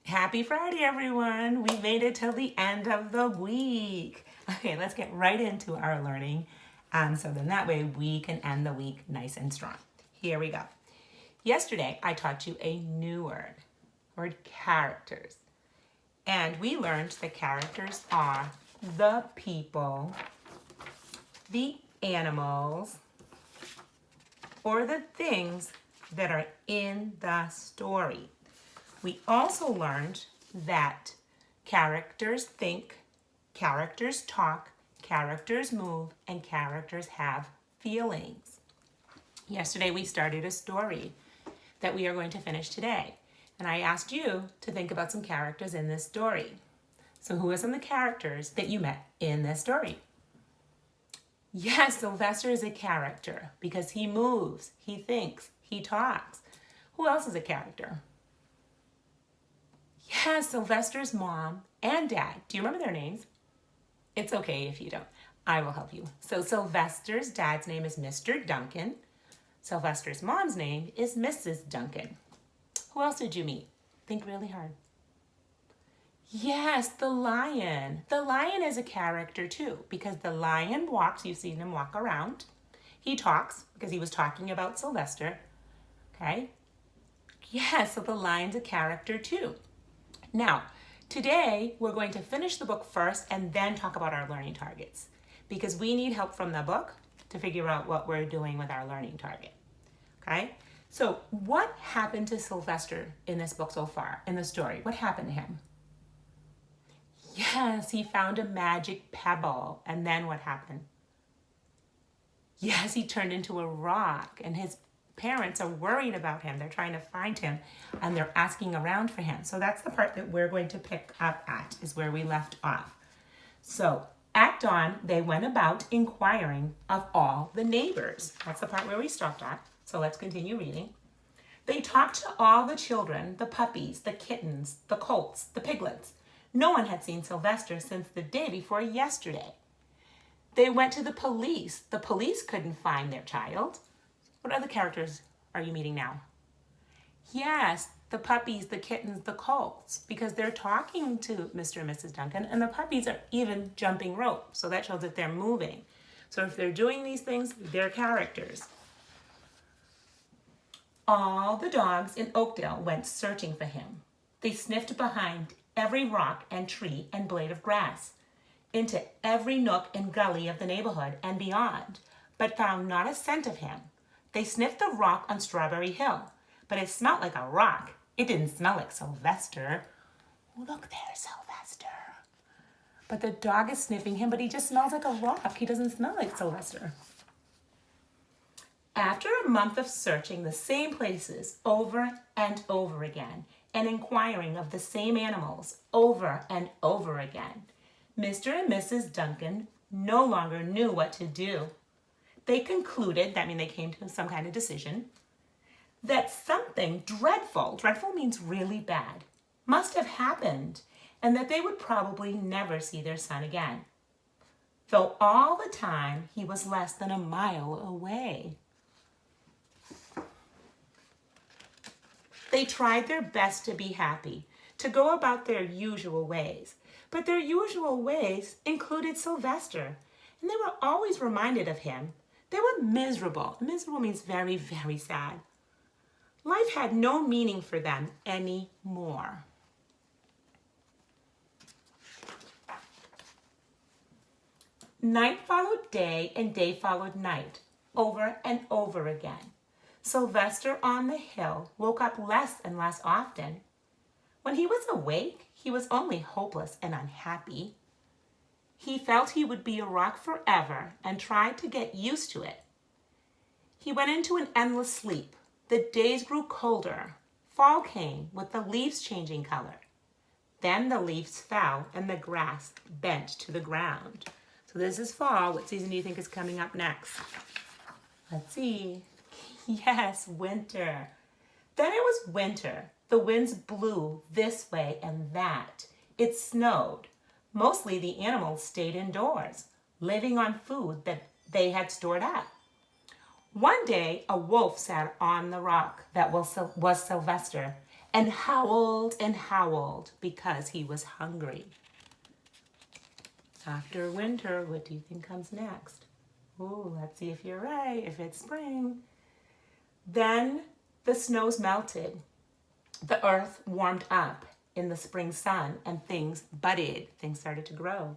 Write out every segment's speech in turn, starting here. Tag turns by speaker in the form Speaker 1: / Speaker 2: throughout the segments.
Speaker 1: Happy Friday, everyone. We made it till the end of the week. Okay, let's get right into our learning. So then that way we can end the week nice and strong. Here we go. Yesterday, I taught you a new word characters. And we learned that characters are the people, the animals, or the things that are in the story. We also learned that characters think, characters talk, characters move, and characters have feelings. Yesterday we started a story that we are going to finish today. And I asked you to think about some characters in this story. So who are some of the characters that you met in this story? Yes, Sylvester is a character because he moves, he thinks, he talks. Who else is a character? Yes, Sylvester's mom and dad. Do you remember their names? It's okay if you don't. I will help you. So Sylvester's dad's name is Mr. Duncan. Sylvester's mom's name is Mrs. Duncan. Who else did you meet? Think really hard. Yes, the lion. The lion is a character too because the lion walks. You've seen him walk around. He talks because he was talking about Sylvester. Okay? Yes, so the lion's a character too. Now, today we're going to finish the book first and then talk about our learning targets because we need help from the book to figure out what we're doing with our learning target. Okay? So what happened to Sylvester in this book so far, in the story? What happened to him? Yes, he found a magic pebble. And then what happened? Yes, he turned into a rock and his parents are worried about him. They're trying to find him and they're asking around for him. So that's the part that we're going to pick up at, is where we left off. So at dawn, they went about inquiring of all the neighbors. That's the part where we stopped at. So let's continue reading. They talked to all the children, the puppies, the kittens, the colts, the piglets. No one had seen Sylvester since the day before yesterday. They went to the police. The police couldn't find their child. What other characters are you meeting now? Yes, the puppies, the kittens, the colts, because they're talking to Mr. and Mrs. Duncan, and the puppies are even jumping rope, so that shows that they're moving. So if they're doing these things, they're characters. All the dogs in Oakdale went searching for him. They sniffed behind every rock and tree and blade of grass, into every nook and gully of the neighborhood and beyond, but found not a scent of him. They sniffed the rock on Strawberry Hill, but it smelled like a rock. It didn't smell like Sylvester. Look there, Sylvester. But the dog is sniffing him, but he just smells like a rock. He doesn't smell like Sylvester. After a month of searching the same places over and over again and inquiring of the same animals over and over again, Mr. and Mrs. Duncan no longer knew what to do. They concluded, that means they came to some kind of decision, that something dreadful means really bad, must have happened, and that they would probably never see their son again, though all the time he was less than a mile away. They tried their best to be happy, to go about their usual ways, but their usual ways included Sylvester, and they were always reminded of him. They were miserable. Miserable means very, very sad. Life had no meaning for them anymore. Night followed day and day followed night, over and over again. Sylvester on the hill woke up less and less often. When he was awake, he was only hopeless and unhappy. He felt he would be a rock forever and tried to get used to it. He went into an endless sleep. The days grew colder. Fall came with the leaves changing color. Then the leaves fell and the grass bent to the ground. So this is fall. What season do you think is coming up next? Let's see. Yes, winter. Then it was winter. The winds blew this way and that. It snowed. Mostly the animals stayed indoors, living on food that they had stored up. One day, a wolf sat on the rock that was Sylvester and howled because he was hungry. After winter, what do you think comes next? Ooh, let's see if you're right, if it's spring. Then the snows melted. The earth warmed up in the spring sun and things budded. Things started to grow.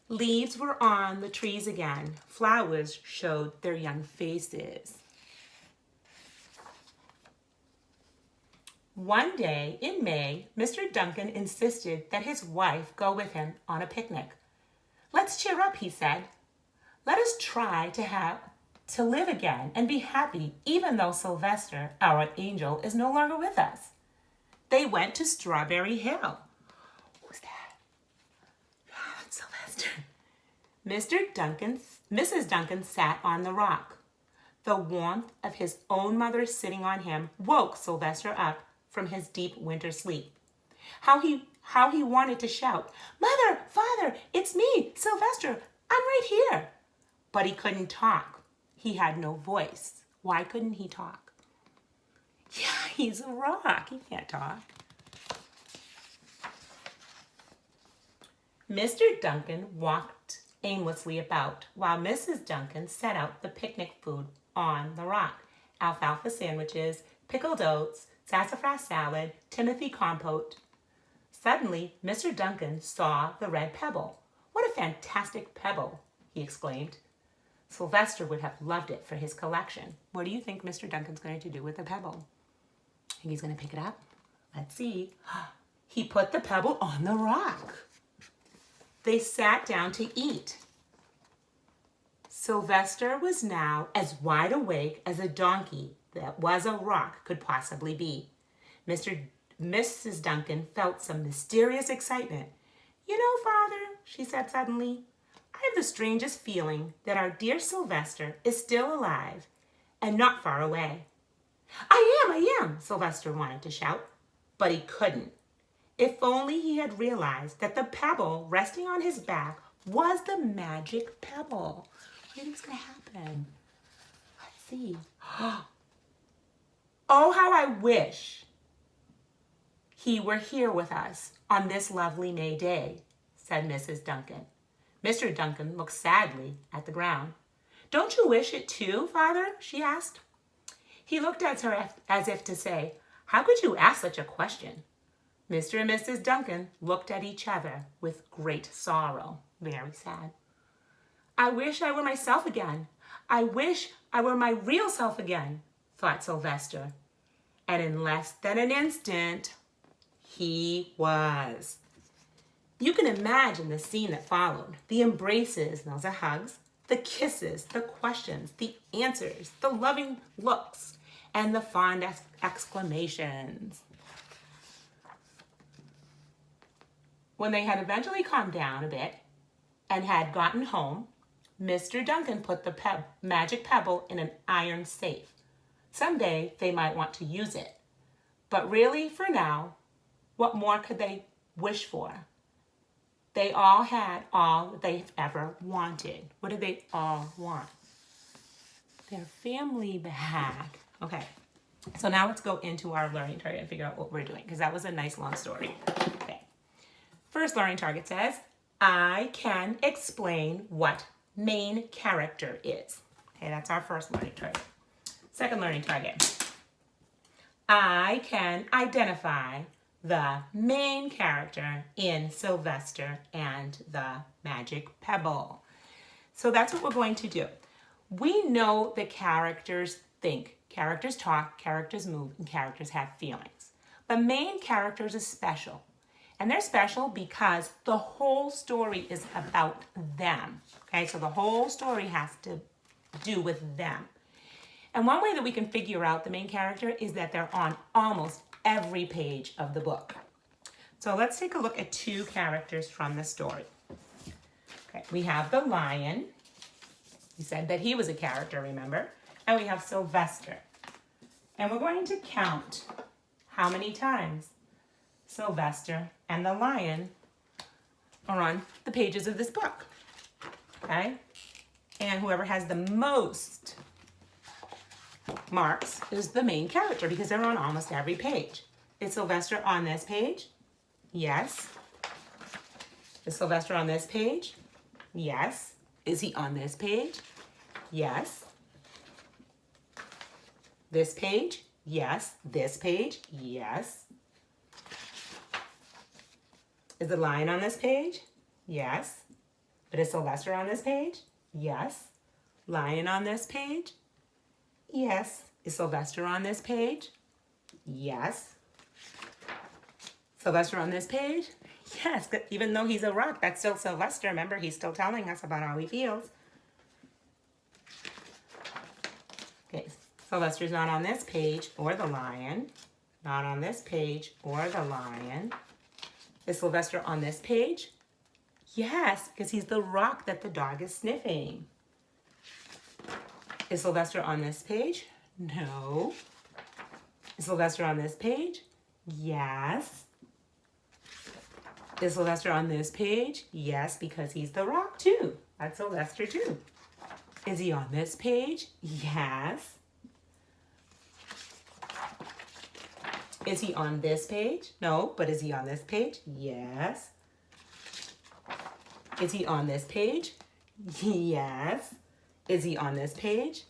Speaker 1: Leaves were on the trees again. Flowers showed their young faces. One day in May, Mr. Duncan insisted that his wife go with him on a picnic. Let's cheer up, he said. Let us try to live again and be happy, even though Sylvester, our angel, is no longer with us. They went to Strawberry Hill. Who's that? Oh, it's Sylvester. Mrs. Duncan sat on the rock. The warmth of his own mother sitting on him woke Sylvester up from his deep winter sleep. How he wanted to shout, "Mother, Father, it's me, Sylvester, I'm right here." But he couldn't talk. He had no voice. Why couldn't he talk? Yeah, he's a rock. He can't talk. Mr. Duncan walked aimlessly about while Mrs. Duncan set out the picnic food on the rock. Alfalfa sandwiches, pickled oats, sassafras salad, Timothy compote. Suddenly, Mr. Duncan saw the red pebble. "What a fantastic pebble," he exclaimed. Sylvester would have loved it for his collection. What do you think Mr. Duncan's going to do with the pebble? Think he's going to pick it up? Let's see. He put the pebble on the rock. They sat down to eat. Sylvester was now as wide awake as a donkey that was a rock could possibly be. Mrs. Duncan felt some mysterious excitement. "You know, Father," she said suddenly, "I have the strangest feeling that our dear Sylvester is still alive and not far away." I am, Sylvester wanted to shout, but he couldn't. If only he had realized that the pebble resting on his back was the magic pebble. What do you think's going to happen? Let's see. Oh, how I wish he were here with us on this lovely May day, said Mrs. Duncan. Mr. Duncan looked sadly at the ground. "Don't you wish it too, Father?" she asked. He looked at her as if to say, "How could you ask such a question?" Mr. and Mrs. Duncan looked at each other with great sorrow, very sad. "I wish I were myself again. I wish I were my real self again," thought Sylvester. And in less than an instant, he was. You can imagine the scene that followed. The embraces, those are hugs, the kisses, the questions, the answers, the loving looks, and the fond exclamations. When they had eventually calmed down a bit and had gotten home, Mr. Duncan put the magic pebble in an iron safe. Someday they might want to use it. But really, for now, what more could they wish for? They all had all that they've ever wanted. What did they all want? Their family back. Okay, so now let's go into our learning target and figure out what we're doing, because that was a nice long story. Okay, first learning target says, I can explain what main character is. Okay, that's our first learning target. Second learning target, I can identify the main character in Sylvester and the Magic Pebble. So that's what we're going to do. We know that characters think, characters talk, characters move, and characters have feelings. But main characters are special. And they're special because the whole story is about them. Okay, so the whole story has to do with them. And one way that we can figure out the main character is that they're on almost every page of the book. So let's take a look at two characters from the story. Okay, we have the lion. We said that he was a character, remember? And we have Sylvester. And we're going to count how many times Sylvester and the lion are on the pages of this book. Okay? And whoever has the most marks is the main character because they're on almost every page. Is Sylvester on this page? Yes. Is Sylvester on this page? Yes. Is he on this page? Yes. This page? Yes. This page? Yes. Is the lion on this page? Yes. But is Sylvester on this page? Yes. Lion on this page? Yes. Is Sylvester on this page? Yes. Sylvester on this page? Yes, but even though he's a rock, that's still Sylvester. Remember, he's still telling us about how he feels. Okay, Sylvester's not on this page or the lion. Not on this page or the lion. Is Sylvester on this page? Yes, because he's the rock that the dog is sniffing. Is Sylvester on this page? No. Is Sylvester on this page? Yes. Is Sylvester on this page? Yes, because he's the rock too. That's Sylvester too. Is he on this page? Yes. Is he on this page? No, but is he on this page? Yes. Is he on this page? Yes. Is he on this page?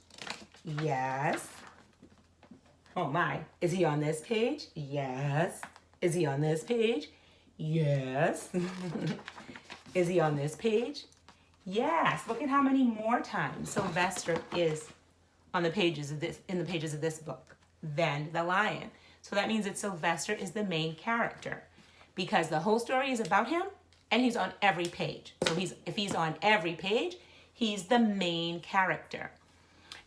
Speaker 1: Yes. Oh my. Is he on this page? Yes. Is he on this page? Yes. Is he on this page? Yes. Look at how many more times Sylvester is on the pages of this, in the pages of this book than the lion. So that means that Sylvester is the main character because the whole story is about him and he's on every page. So if he's on every page, he's the main character.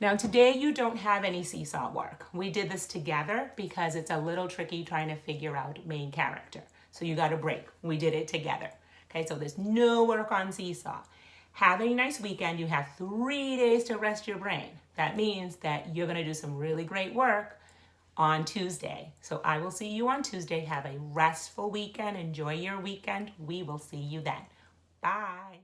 Speaker 1: Now today you don't have any seesaw work. We did this together because it's a little tricky trying to figure out main character. So you got a break. We did it together. Okay, so there's no work on seesaw. Have a nice weekend. You have 3 days to rest your brain. That means that you're gonna do some really great work on Tuesday. So I will see you on Tuesday. Have a restful weekend. Enjoy your weekend. We will see you then. Bye.